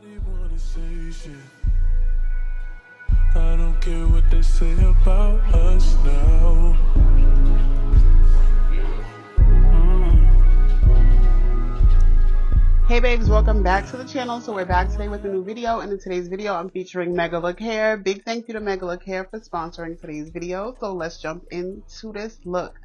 Nobody wanna say shit. I don't care what they say about us now. Hey babes, welcome back to the channel. So we're back today with a new video, and in today's video I'm featuring Megalook hair. Big thank you to Megalook hair for sponsoring today's video. So let's jump into this look.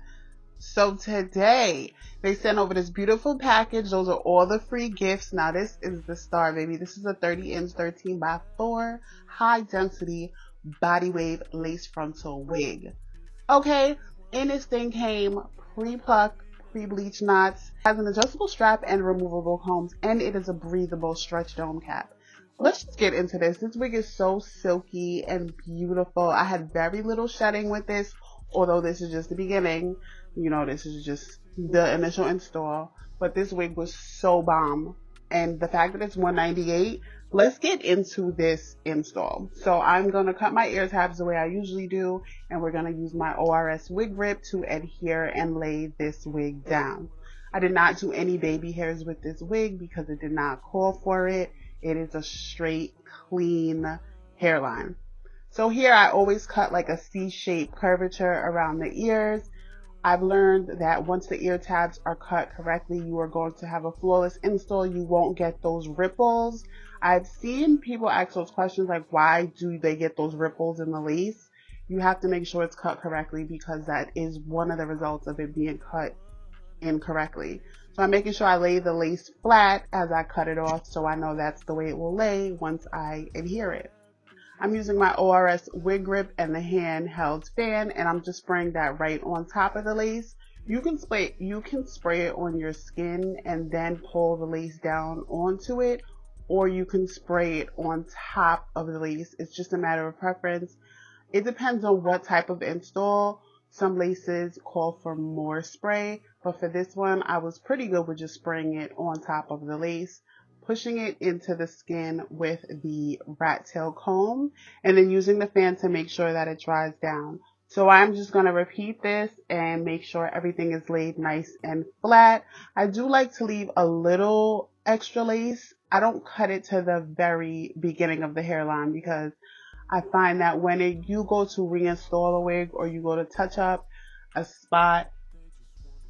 So today they sent over this beautiful package. Those are all the free gifts. Now this is the star, baby. This is a 30-inch 13x4 high density body wave lace frontal wig. Okay, and this thing came pre-plucked, pre-bleach knots, has an adjustable strap and removable combs, and it is a breathable stretch dome cap. Let's just get into this. This wig is so silky and beautiful. I had very little shedding with this, although this is just the beginning. You know, this is just the initial install, but this wig was so bomb. And the fact that it's $198, let's get into this install. So I'm going to cut my ear tabs the way I usually do, and we're going to use my ORS wig grip to adhere and lay this wig down. I did not do any baby hairs with this wig because it did not call for it. It is a straight, clean hairline. So here I always cut like a C-shaped curvature around the ears. I've learned that once the ear tabs are cut correctly, you are going to have a flawless install. You won't get those ripples. I've seen people ask those questions like, why do they get those ripples in the lace? You have to make sure it's cut correctly because that is one of the results of it being cut incorrectly. So I'm making sure I lay the lace flat as I cut it off, so I know that's the way it will lay once I adhere it. I'm using my ORS wig grip and the handheld fan, and I'm just spraying that right on top of the lace. You can spray it on your skin and then pull the lace down onto it, or you can spray it on top of the lace. It's just a matter of preference. It depends on what type of install. Some laces call for more spray, but for this one, I was pretty good with just spraying it on top of the lace, pushing it into the skin with the rat tail comb, and then using the fan to make sure that it dries down. So I'm just going to repeat this and make sure everything is laid nice and flat. I do like to leave a little extra lace. I don't cut it to the very beginning of the hairline because I find that when you go to reinstall a wig or you go to touch up a spot,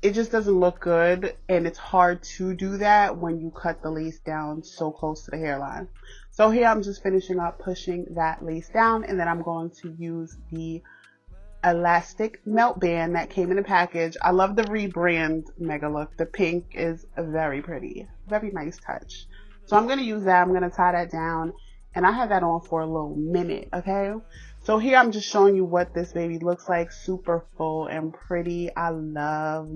it just doesn't look good, and it's hard to do that when you cut the lace down so close to the hairline. So here I'm just finishing up pushing that lace down, and then I'm going to use the elastic melt band that came in the package. I love the rebrand Megalook. The pink is very pretty, very nice touch. So I'm going to use that. I'm going to tie that down, and I have that on for a little minute, okay? So here I'm just showing you what this baby looks like. Super full and pretty. I love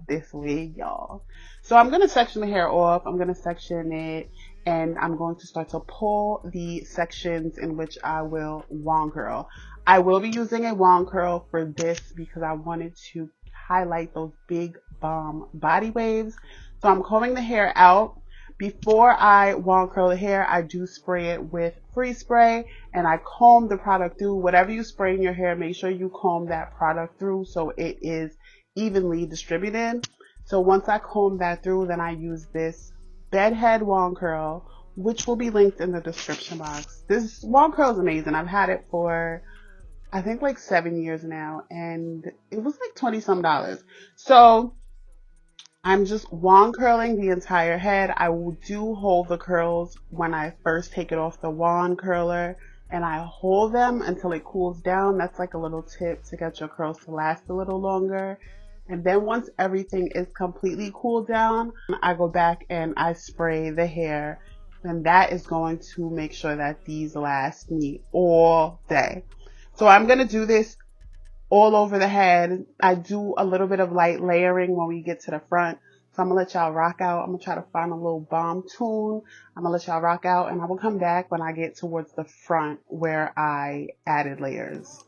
this wig, y'all. So I'm going to section the hair off. I'm going to section it, and I'm going to start to pull the sections in which I will wand curl. I will be using a wand curl for this because I wanted to highlight those big bomb body waves. So I'm combing the hair out. Before I wand curl the hair, I do spray it with freeze spray, and I comb the product through. Whatever you spray in your hair, make sure you comb that product through so it is evenly distributed. So once I comb that through, then I use this bedhead wand curl, which will be linked in the description box. This wand curl is amazing. I've had it for, I think, like 7 years now, and it was like $20-some. So I'm just wand curling the entire head. I will do hold the curls when I first take it off the wand curler, and I hold them until it cools down. That's like a little tip to get your curls to last a little longer. And then once everything is completely cooled down, I go back and I spray the hair, and that is going to make sure that these last me all day. So I'm going to do this all over the head. I do a little bit of light layering when we get to the front. So I'm going to let y'all rock out. I'm going to try to find a little bomb tune. I'm going to let y'all rock out, and I will come back when I get towards the front where I added layers.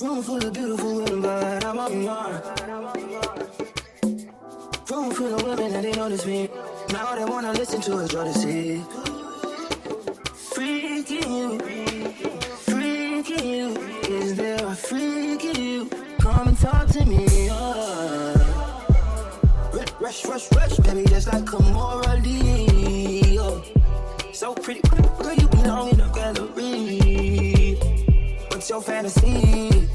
Room full of beautiful women, but I'm on your Room full of women and they notice me. Now they wanna listen to us, try to see. freaking you? Freaking you? Is there a freak in you? Come and talk to me. Rush, rush, rush, baby, just like a morally. So pretty, girl, you belong in the gallery. What's your fantasy?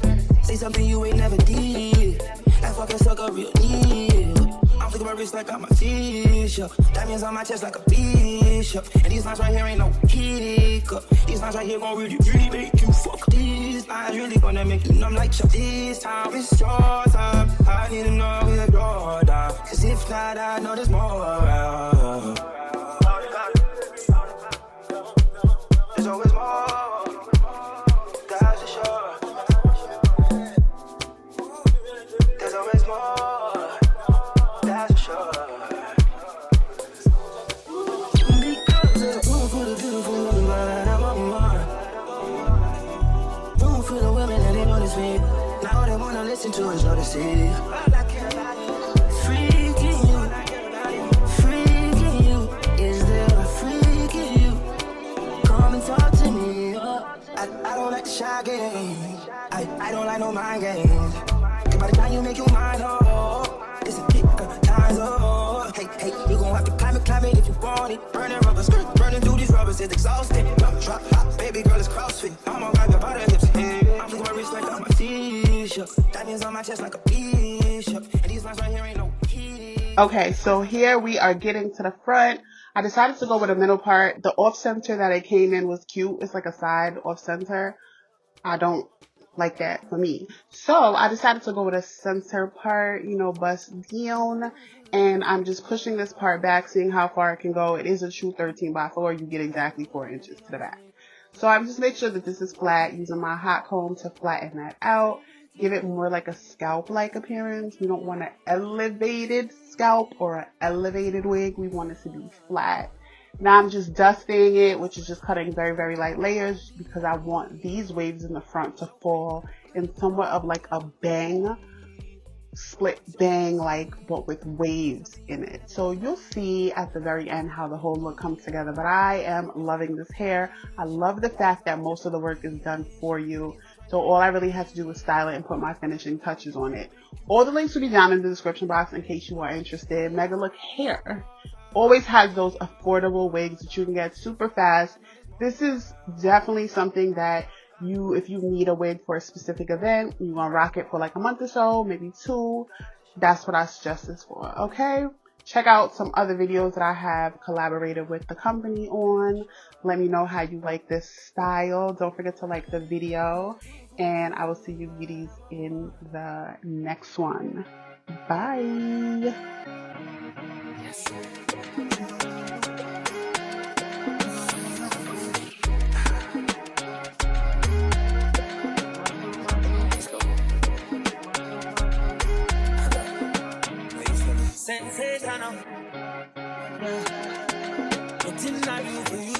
Say something you ain't never did. That fucking sucker real deal. I'm flicking my wrist like I'm a fish up. Diamonds on my chest like a bishop. And these lines right here ain't no kick up. These lines right here gon' really, really make you fuck. These lines really gonna make you numb like Chuck. This time it's your time. I need to know where you're down. Cause if not, I know there's more around. There's always more. That's for sure. There's always more. That's for sure. Because there's room for the beautiful women, but I'm on mine. Room for the women that they notice me. Now they wanna listen to us, notice it. Freaking you, freaking you. Is there a freak in you? Come and talk to me. I don't like the shy games. I don't like no mind games. Cause by the time you make your mind up, it's a kick time's up. Hey, hey, you gon' have to climb it if you want it. Burning rubber, skirt, burning through these rubbers, it's exhausting. Drop, hop, baby girl, it's CrossFit. I'ma grab your body hips, hey. I'm flicking my wrist like I'm a t-shirt. Diamonds on my chest like a bishop. And these lines right here ain't no key. Okay, so here we are getting to the front. I decided to go with the middle part. The off center that it came in was cute. It's like a side off center. I don't like that for me. So I decided to go with a center part, you know, bust down. And I'm just pushing this part back, seeing how far it can go. It is a true 13 by 4. You get exactly 4 inches to the back. So I'm just making sure that this is flat, using my hot comb to flatten that out. Give it more like a scalp-like appearance. We don't want an elevated scalp or an elevated wig. We want it to be flat. Now I'm just dusting it, which is just cutting very, very light layers because I want these waves in the front to fall in somewhat of like a bang, split bang, like, but with waves in it. So you'll see at the very end how the whole look comes together. But I am loving this hair. I love the fact that most of the work is done for you. So all I really had to do was style it and put my finishing touches on it. All the links will be down in the description box in case you are interested. Megalook Hair always has those affordable wigs that you can get super fast. This is definitely something that if you need a wig for a specific event, you want to rock it for like a month or so, maybe 2. That's what I suggest this for, okay? Check out some other videos that I have collaborated with the company on. Let me know how you like this style. Don't forget to like the video. And I will see you beauties in the next one. Bye. Sensational. Nothing I do for you.